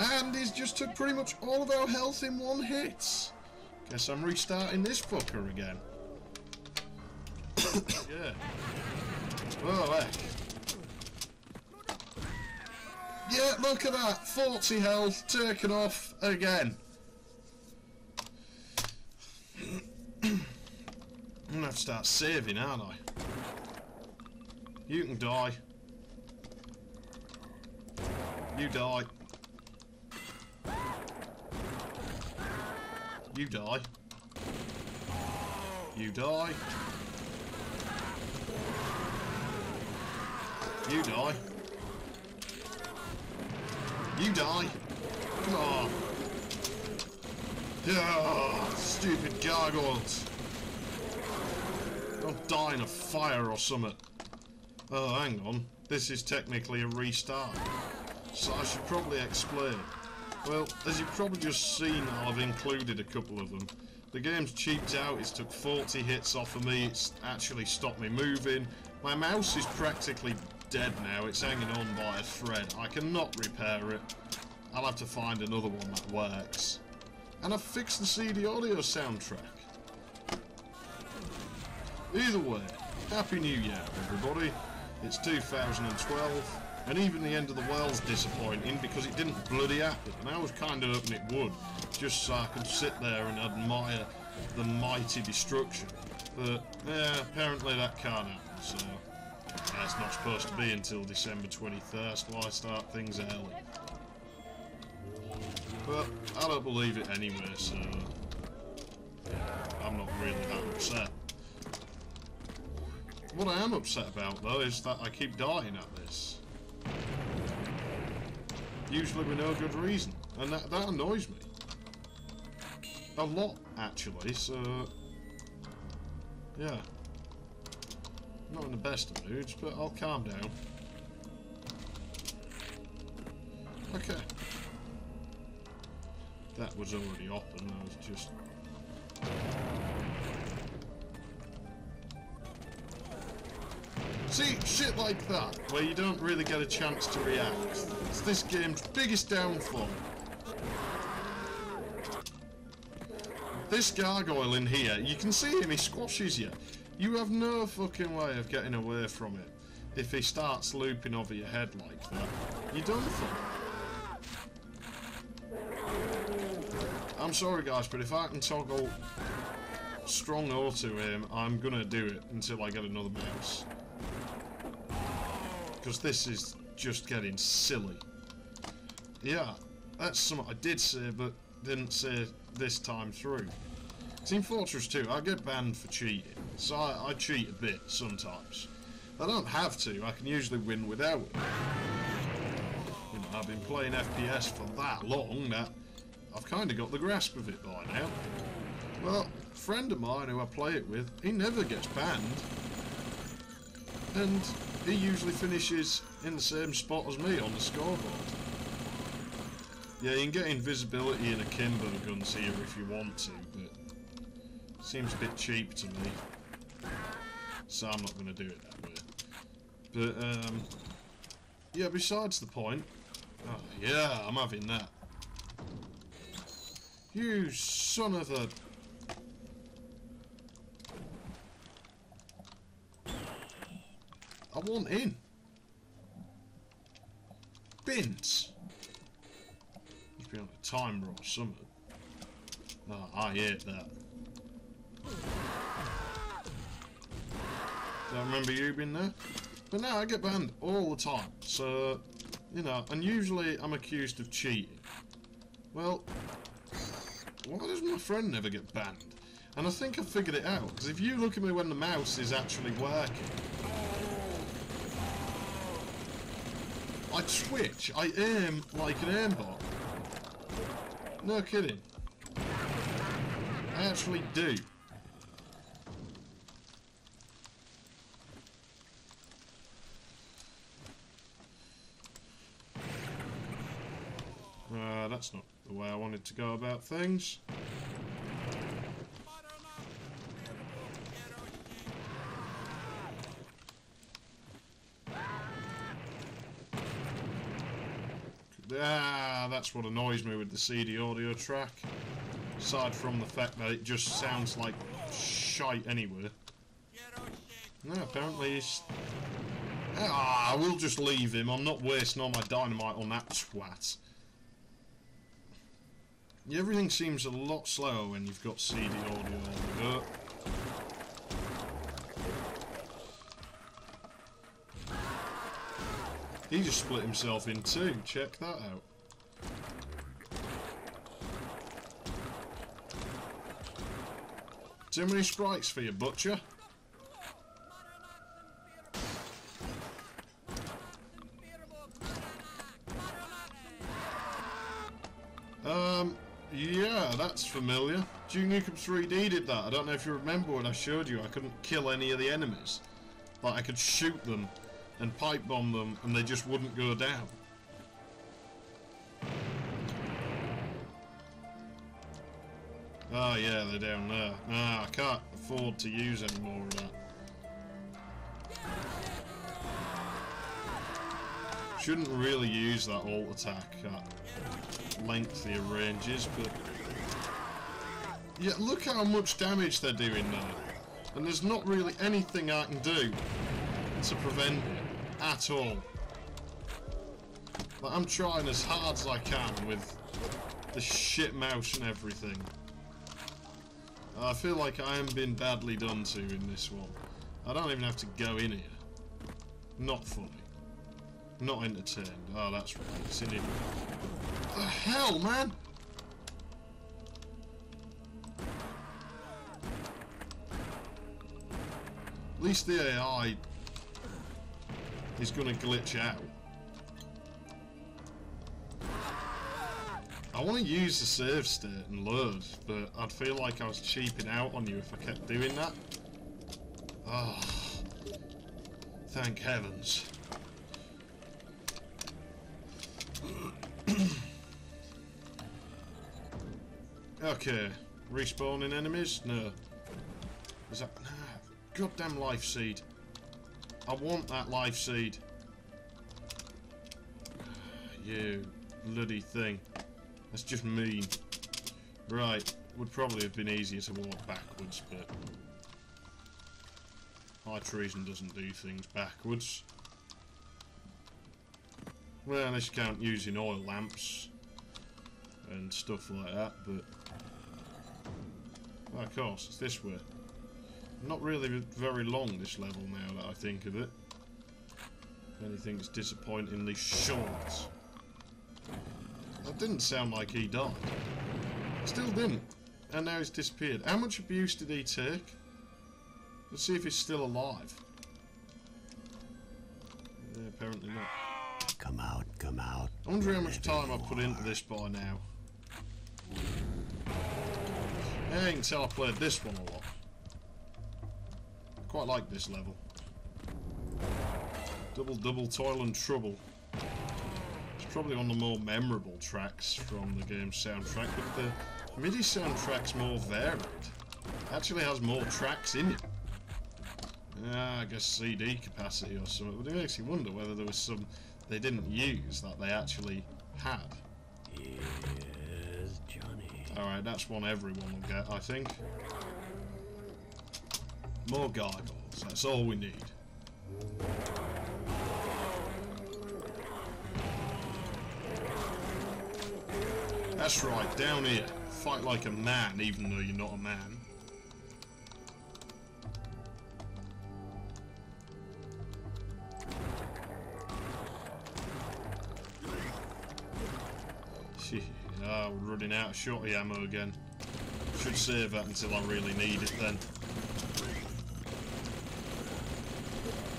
And he's just took pretty much all of our health in one hit. Guess I'm restarting this fucker again. Yeah. Oh, heck. Yeah, look at that. 40 health taken off again. I'm gonna have to start saving, aren't I? You can die. You die. You die. You die. You die. You die. Come on. Yeah, stupid gargoyles. Don't die in a fire or something. Oh, hang on. This is technically a restart. So I should probably explain. Well, as you've probably just seen, I've included a couple of them. The game's cheaped out, it's took 40 hits off of me, it's actually stopped me moving. My mouse is practically dead now, it's hanging on by a thread. I cannot repair it. I'll have to find another one that works. And I've fixed the CD audio soundtrack. Either way, Happy New Year, everybody. It's 2012. And even the end of the world's disappointing because it didn't bloody happen. And I was kind of hoping it would, just so I could sit there and admire the mighty destruction. But, yeah, apparently that can't happen, so... it's not supposed to be until December 23rd, so I start things early. But, I don't believe it anyway, so... I'm not really that upset. What I am upset about, though, is that I keep dying at this. Usually with no good reason, and that annoys me. A lot, actually, so... yeah. Not in the best of moods, but I'll calm down. Okay. That was already open, I was just... See, shit like that, where you don't really get a chance to react. It's this game's biggest downfall. This gargoyle in here, you can see him, he squashes you. You have no fucking way of getting away from it. If he starts looping over your head like that, you're done for. I'm sorry guys, but if I can toggle strong auto aim, I'm gonna do it until I get another mouse. Because this is just getting silly. Yeah, that's something I did say, but didn't say this time through. In Fortress 2, I get banned for cheating, so I cheat a bit sometimes. I don't have to, I can usually win without it. You know, I've been playing FPS for that long that I've kind of got the grasp of it by now. Well, a friend of mine who I play it with, he never gets banned. And he usually finishes in the same spot as me on the scoreboard. Yeah, you can get invisibility in akimbo guns here if you want to, but it seems a bit cheap to me. So I'm not going to do it that way. But, yeah, besides the point... oh, yeah, I'm having that. You son of a... I want in. Bins. Must be on a timer or something. Oh, I hate that. Don't remember you being there. But now I get banned all the time. So, you know, and usually I'm accused of cheating. Well, why does my friend never get banned? And I think I figured it out. Because if you look at me when the mouse is actually working, I twitch, I aim like an aimbot. No kidding. I actually do. That's not the way I wanted to go about things. Ah, that's what annoys me with the CD audio track. Aside from the fact that it just sounds like shite anywhere. No, apparently he's... Ah, we'll just leave him. I'm not wasting all my dynamite on that twat. Yeah, everything seems a lot slower when you've got CD audio on the go. He just split himself in two. Check that out. Too many sprites for you, butcher. Yeah, that's familiar. Duke Nukem 3D did that. I don't know if you remember when I showed you. I couldn't kill any of the enemies. Like, I could shoot them and pipe bomb them and they just wouldn't go down. Oh yeah, they're down there. Ah, I can't afford to use any more of that. Shouldn't really use that alt attack at lengthier ranges, but... Yeah, look how much damage they're doing now. And there's not really anything I can do to prevent it at all. Like, I'm trying as hard as I can with the shit mouse and everything. I feel like I am being badly done to in this one. I don't even have to go in here. Not funny. Not entertained. Oh, that's right. It's in here. What the hell, man? At least the AI is going to glitch out. I want to use the save state and load, but I'd feel like I was cheaping out on you if I kept doing that. Ah, oh, thank heavens. Okay, respawning enemies? No. Is that... Nah, goddamn life seed. I want that life seed. You bloody thing. That's just mean. Right, would probably have been easier to walk backwards, but... High treason doesn't do things backwards. Well, unless you count using oil lamps and stuff like that, but... Well, of course, it's this way. Not really very long, this level, now that I think of it. If anything, it's disappointingly short. That didn't sound like he died. Still didn't. And now he's disappeared. How much abuse did he take? Let's see if he's still alive. Yeah, apparently not. Come out, come out. I wonder how much time I've put into this by now. Yeah, you can tell I played this one a lot. I quite like this level. Double Toil and Trouble. It's probably one of the more memorable tracks from the game's soundtrack, but the MIDI soundtrack's more varied. It actually has more tracks in it. Yeah, I guess CD capacity or something, but it makes you wonder whether there was some they didn't use that they actually had. Yes, Johnny. Alright, that's one everyone will get, I think. More gargoyles, that's all we need. That's right, down here. Fight like a man, even though you're not a man. Ah, we're running out of shotty ammo again. Should save that until I really need it then.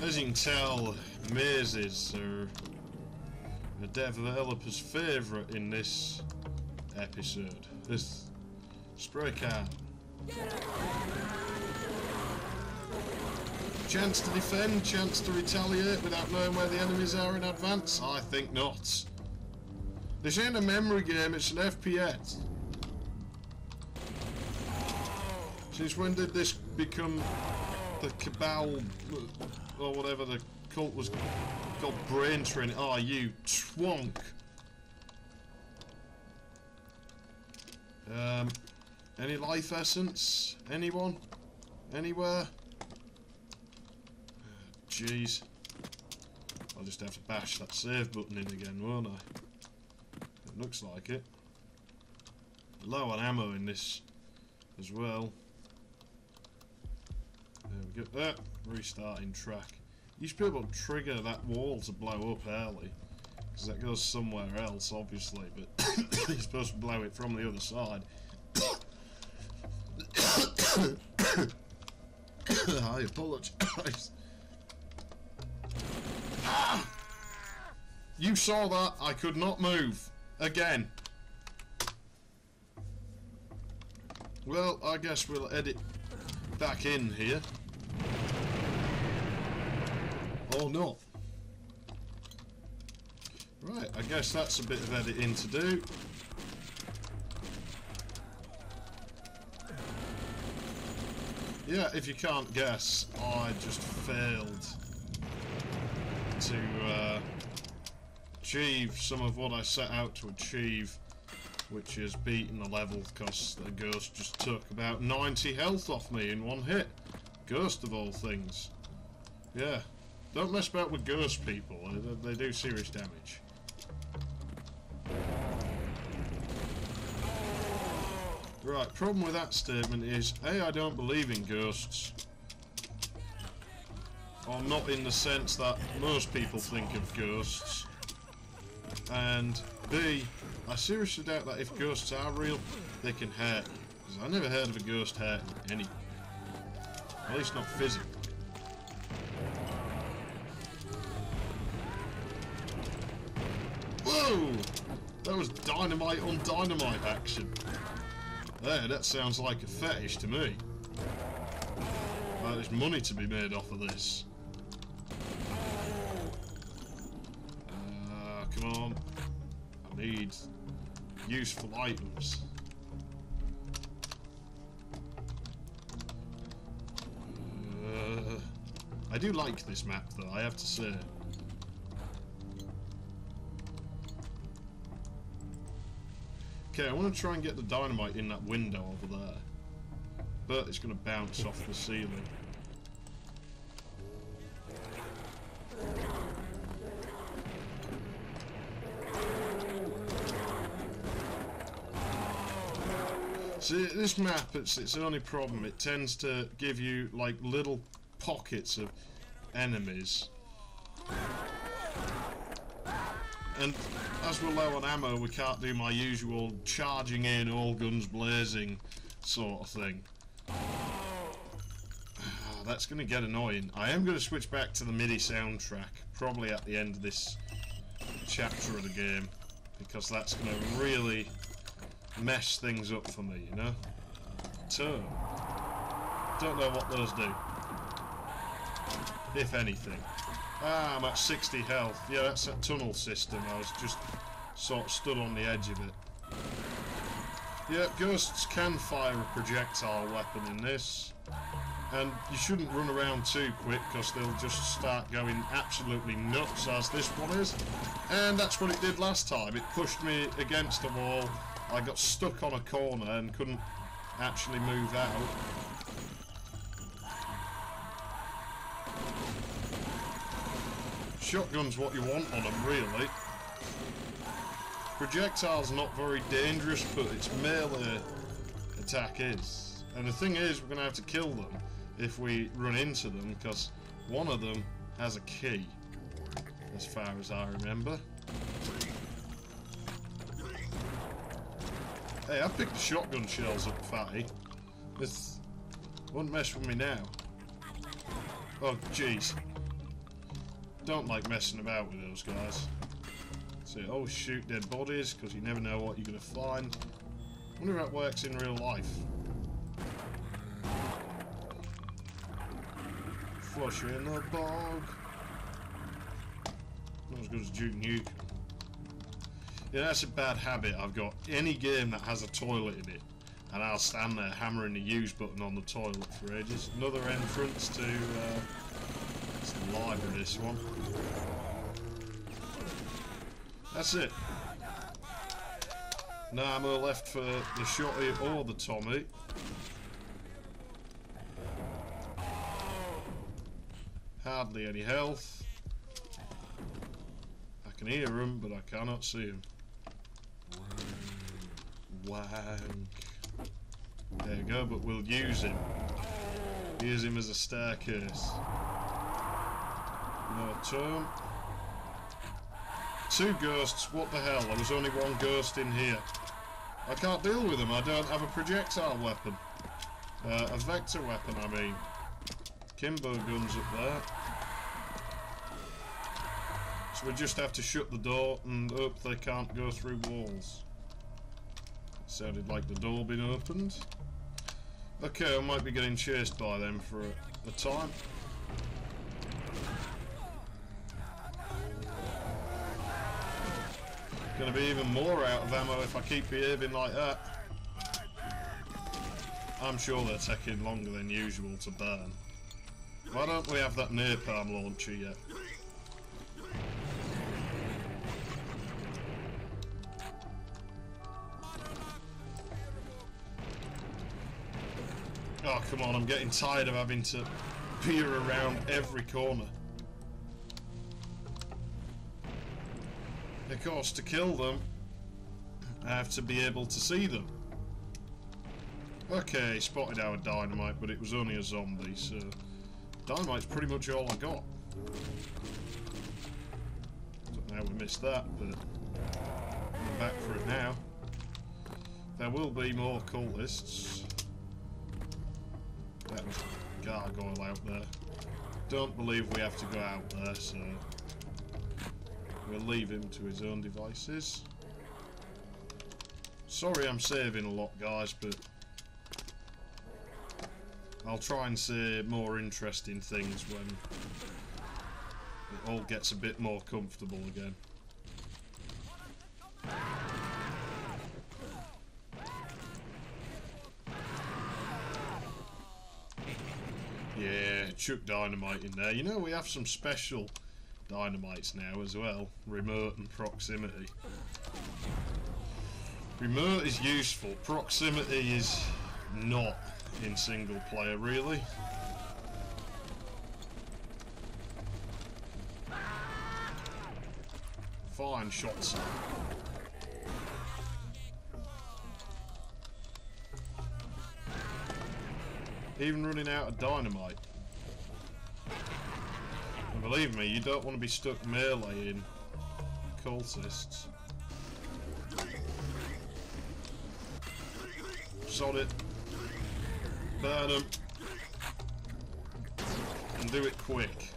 As you can tell, mazes are the developer's favourite in this episode. This spray can. Chance to defend, chance to retaliate without knowing where the enemies are in advance? I think not. This ain't a memory game, it's an FPS. Since when did this become the Cabal, or whatever the cult was called, brain training? Oh, you twonk. Any life essence? Anyone? Anywhere? Jeez. I'll just have to bash that save button in again, won't I? It looks like it. Low on ammo in this as well. There we go. Restarting track. You should be able to trigger that wall to blow up early. Because that goes somewhere else, obviously. But you're supposed to blow it from the other side. I apologise. Ah! You saw that. I could not move. Again. Well, I guess we'll edit back in here. Or not. Right, I guess that's a bit of editing to do. Yeah, if you can't guess, I just failed to achieve some of what I set out to achieve, which is beating the level because the ghost just took about 90 health off me in one hit. Ghost of all things. Yeah, don't mess about with ghost people, they do serious damage. Right, problem with that statement is, A, I don't believe in ghosts. Or not in the sense that most people think of ghosts. And B, I seriously doubt that if ghosts are real, they can hurt you. Because I never heard of a ghost hurting anyone. At least not physically. Whoa! That was dynamite on dynamite action. There, that sounds like a fetish to me. There's money to be made off of this. Come on. I need useful items. I do like this map though, I have to say. Okay, I want to try and get the dynamite in that window over there. But it's going to bounce off the ceiling. See, this map, it's its only problem. It tends to give you, like, little pockets of enemies. And as we're low on ammo, we can't do my usual charging in, all guns blazing sort of thing. That's going to get annoying. I am going to switch back to the MIDI soundtrack, probably at the end of this chapter of the game, because that's going to really mess things up for me, you know? Turn. Don't know what those do. If anything. Ah, I'm at 60 health. Yeah, that's that tunnel system. I was just sort of stood on the edge of it. Yeah, ghosts can fire a projectile weapon in this. And you shouldn't run around too quick because they'll just start going absolutely nuts, as this one is. And that's what it did last time. It pushed me against a wall. I got stuck on a corner and couldn't actually move out. Shotgun's what you want on them, really. Projectile's not very dangerous, but its melee attack is. And the thing is, we're going to have to kill them if we run into them, because one of them has a key, as far as I remember. Hey, I picked the shotgun shells up, fatty. This won't mess with me now. Oh, jeez. Don't like messing about with those guys. So, oh, shoot dead bodies, because you never know what you're going to find. I wonder if that works in real life. Flush in the bog. Not as good as Duke Nukem. Yeah, that's a bad habit I've got. Any game that has a toilet in it, and I'll stand there hammering the use button on the toilet for ages. Another entrance to the library, this one. That's it. No ammo left for the shotty or the Tommy. Hardly any health. I can hear him, but I cannot see him. Wank. There you go, but we'll use him. Use him as a staircase. No turn. 2 ghosts, what the hell? There was only 1 ghost in here. I can't deal with them, I don't have a projectile weapon. A vector weapon, I mean. Kimbo guns up there. So we just have to shut the door and hope they can't go through walls. It sounded like the door being opened. Okay, I might be getting chased by them for a time. Gonna be even more out of ammo if I keep behaving like that. I'm sure they're taking longer than usual to burn. Why don't we have that napalm launcher yet? Oh, come on, I'm getting tired of having to peer around every corner. Of course, to kill them, I have to be able to see them. Okay, spotted our dynamite, but it was only a zombie, so dynamite's pretty much all I got. Don't know how we missed that, but I'm back for it now. There will be more cultists. That was a gargoyle out there. Don't believe we have to go out there, so we'll leave him to his own devices. Sorry I'm saving a lot, guys, but I'll try and say more interesting things when it all gets a bit more comfortable again. Yeah, chuck dynamite in there. You know, we have some special dynamites now as well. Remote and proximity. Remote is useful. Proximity is not in single player, really. Fine shots. Even running out of dynamite. And believe me, you don't want to be stuck meleeing cultists. Sod it. Burn them. And do it quick.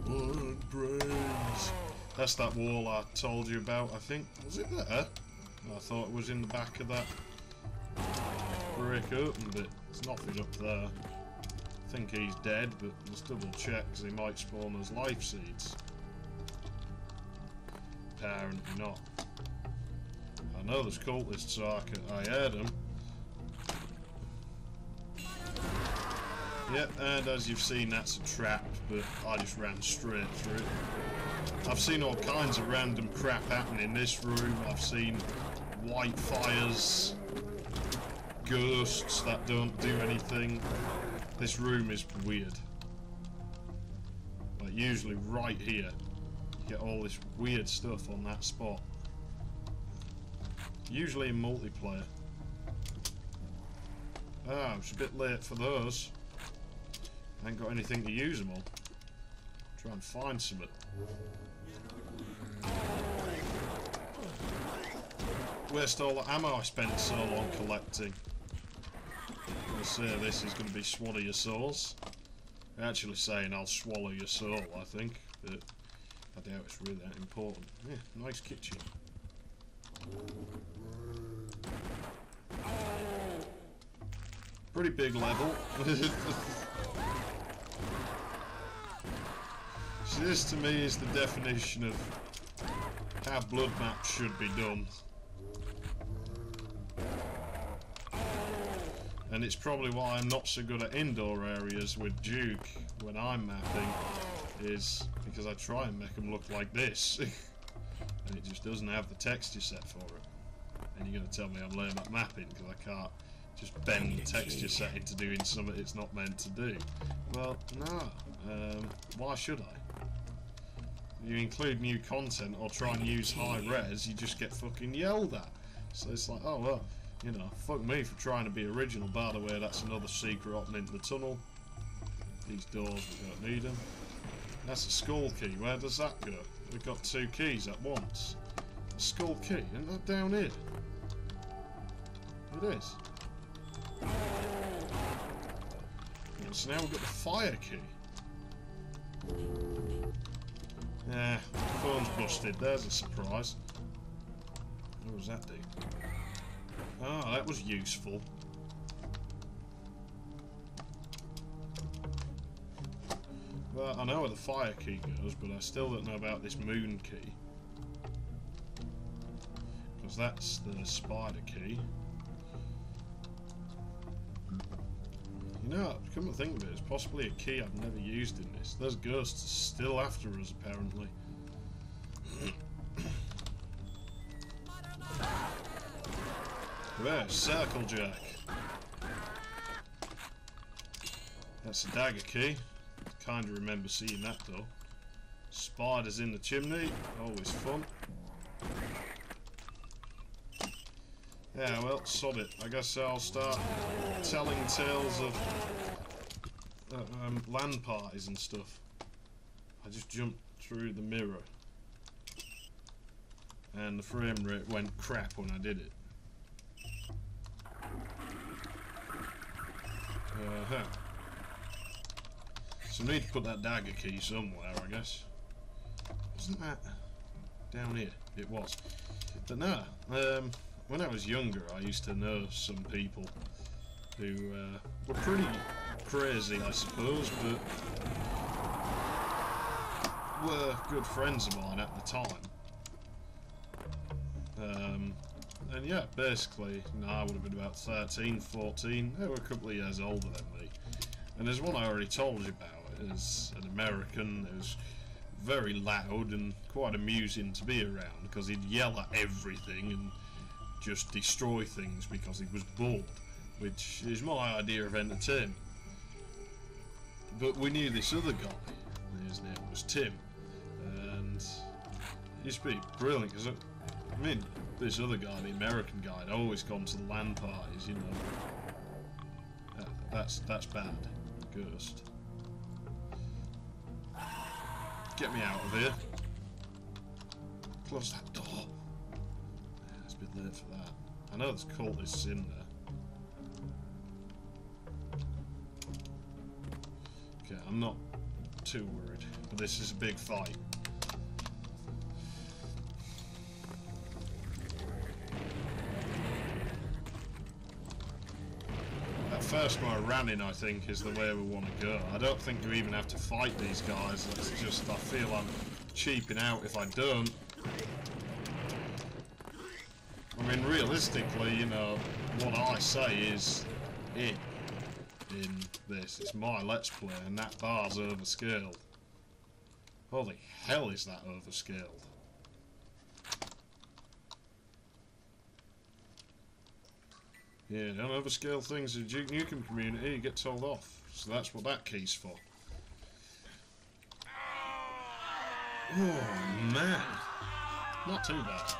One brains. That's that wall I told you about, I think. Was it there? I thought it was in the back of that break open bit. There's nothing up there. I think he's dead, but let's double check because he might spawn as life seeds. Apparently not. I know there's cultists, so I heard them. Yep, and as you've seen, that's a trap, but I just ran straight through it. I've seen all kinds of random crap happen in this room. I've seen white fires, ghosts that don't do anything. This room is weird. Like, usually right here, you get all this weird stuff on that spot. Usually in multiplayer. Ah, it's a bit late for those. I ain't got anything to use them on. Try and find something. Waste all the ammo I spent so long collecting. I'm gonna say this is gonna be swallow your souls. I'm actually saying I'll swallow your soul, I think, but I doubt it's really that important. Yeah, nice kitchen. Pretty big level. So this to me is the definition of how blood maps should be done. And it's probably why I'm not so good at indoor areas with Duke when I'm mapping. is because I try and make them look like this, and it just doesn't have the texture set for it. And you're going to tell me I'm laying that map in because I can't just bend the texture set into doing something it's not meant to do. Well, no. Why should I? You include new content or try and use high res, you just get fucking yelled at. So it's like, oh well, you know, fuck me for trying to be original. By the way, that's another secret opening into the tunnel. These doors, we don't need them. That's a skull key. Where does that go? We've got 2 keys at once. A skull key, isn't that down here? It is. So now we've got the fire key. Yeah, phone's busted. There's a surprise. What does that do? Ah, that was useful. Well, I know where the fire key goes, but I still don't know about this moon key. Because that's the spider key. You know, come to think of it, it's possibly a key I've never used in this. There's ghosts still after us, apparently. There, circle jack. That's a dagger key. Kinda remember seeing that though. Spiders in the chimney, always fun. Yeah, well, sod it. I guess I'll start telling tales of land parties and stuff. I just jumped through the mirror. And the frame rate went crap when I did it. So I need to put that dagger key somewhere, I guess. Wasn't that down here? It was. But no, when I was younger, I used to know some people who were pretty crazy, I suppose, but were good friends of mine at the time. And yeah, basically, I would have been about 13, 14. They were a couple of years older than me. And there's one I already told you about. It's an American. It was very loud and quite amusing to be around because he'd yell at everything and just destroy things because he was bored, which is my idea of entertainment. But we knew this other guy. His name was Tim, and he used to be brilliant because, I mean, this other guy, the American guy, had always gone to the land parties, you know. That's bad. Ghost. Get me out of here. Close that door. Yeah, it's a bit late for that. I know there's cultists in there. Okay, I'm not too worried, but this is a big fight. First one I ran in, I think, is the way we want to go. I don't think you even have to fight these guys. It's just, I feel I'm cheaping out if I don't. I mean, realistically, you know, what I say is it in this. It's my Let's Play, and that bar's overscaled. Holy hell is that overscaled? Yeah, don't overscale things in the Duke Nukem community, you get told off. So that's what that key's for. Oh, man. Not too bad.